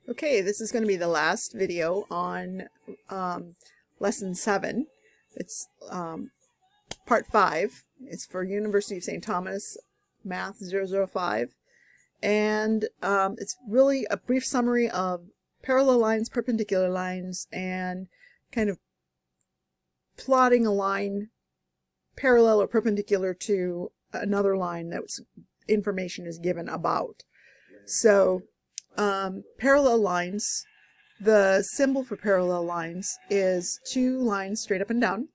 Okay, this is going to be the last video on Lesson 7. It's Part 5. It's for University of St. Thomas, Math 005. And it's really a brief summary of parallel lines, perpendicular lines, and kind of plotting a line parallel or perpendicular to another line that information is given about. So parallel lines, the symbol for parallel lines is two lines straight up and down.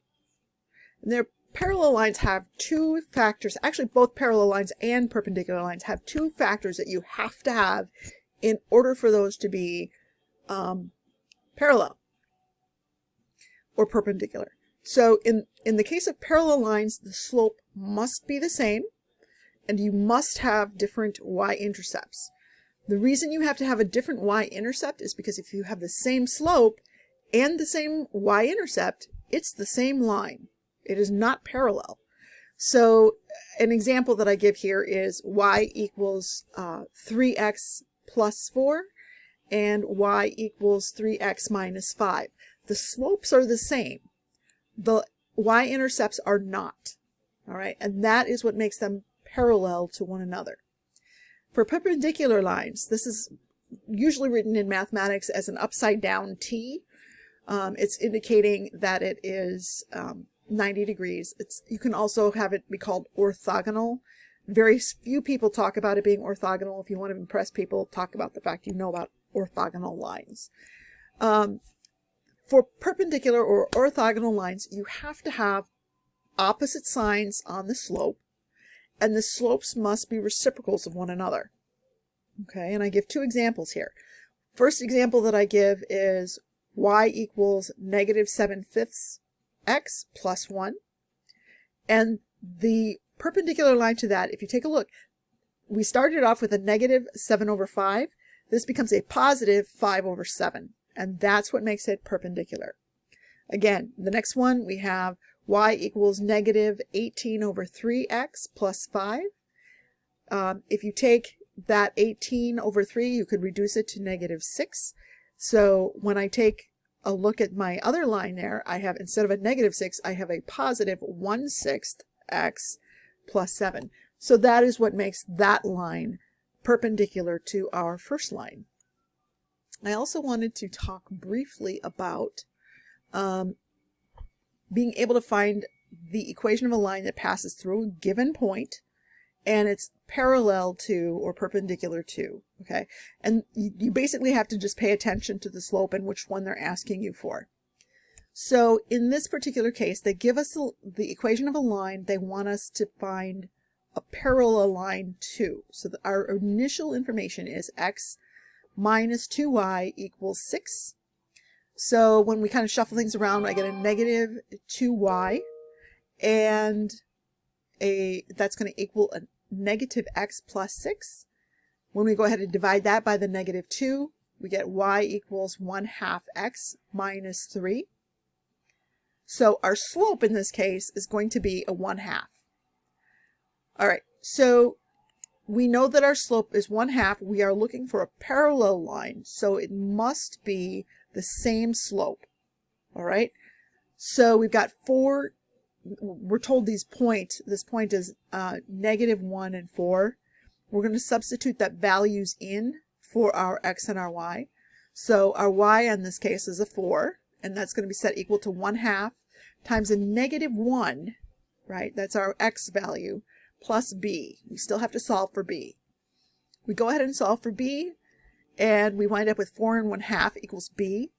And their parallel lines have two factors. Actually, both parallel lines and perpendicular lines have two factors that you have to have in order for those to be parallel or perpendicular. So in the case of parallel lines, the slope must be the same, and you must have different y-intercepts. The reason you have to have a different y-intercept is because if you have the same slope and the same y-intercept, it's the same line. It is not parallel. So an example that I give here is y equals 3x plus 4 and y equals 3x minus 5. The slopes are the same. The y-intercepts are not. All right, and that is what makes them parallel to one another. For perpendicular lines, this is usually written in mathematics as an upside down T. It's indicating that it is 90 degrees. You can also have it be called orthogonal. Very few people talk about it being orthogonal. If you want to impress people, talk about the fact you know about orthogonal lines. For perpendicular or orthogonal lines, you have to have opposite signs on the slope, and the slopes must be reciprocals of one another. Okay, and I give two examples here. First example that I give is y equals negative 7/5 x plus 1. And the perpendicular line to that, if you take a look, we started off with a negative 7/5. This becomes a positive 5/7. And that's what makes it perpendicular. Again, the next one we have y equals negative 18/3x plus 5. If you take that 18/3, you could reduce it to negative 6. So when I take a look at my other line there, I have, instead of a negative 6, I have a positive 1/6 x plus 7. So that is what makes that line perpendicular to our first line. I also wanted to talk briefly about being able to find the equation of a line that passes through a given point and it's parallel to or perpendicular to, okay? And you basically have to just pay attention to the slope and which one they're asking you for. So in this particular case, they give us the equation of a line. They want us to find a parallel line to. So our initial information is x minus 2y equals 6. So when we kind of shuffle things around, I get a negative 2y, and that's going to equal a negative x plus 6. When we go ahead and divide that by the negative 2, we get y equals 1/2 x minus 3. So our slope in this case is going to be a 1/2. All right, so we know that our slope is 1/2. We are looking for a parallel line, so it must be the same slope. All right, so we've got four. We're told this point is negative 1 and 4. We're going to substitute that values in for our x and our y. So our y in this case is a 4, and that's going to be set equal to 1/2 times a negative 1, right? That's our x value, plus b. We still have to solve for b. We go ahead and solve for b, and we wind up with 4 and 1/2 equals b.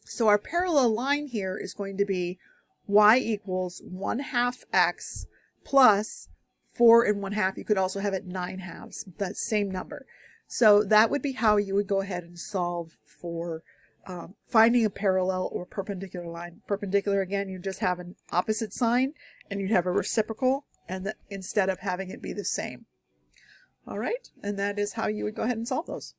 So our parallel line here is going to be y equals 1/2 x plus 4 and 1/2. You could also have it 9/2, that same number. So that would be how you would go ahead and solve for finding a parallel or perpendicular line. Perpendicular, again, you just have an opposite sign, and you'd have a reciprocal, and instead of having it be the same. All right, and that is how you would go ahead and solve those.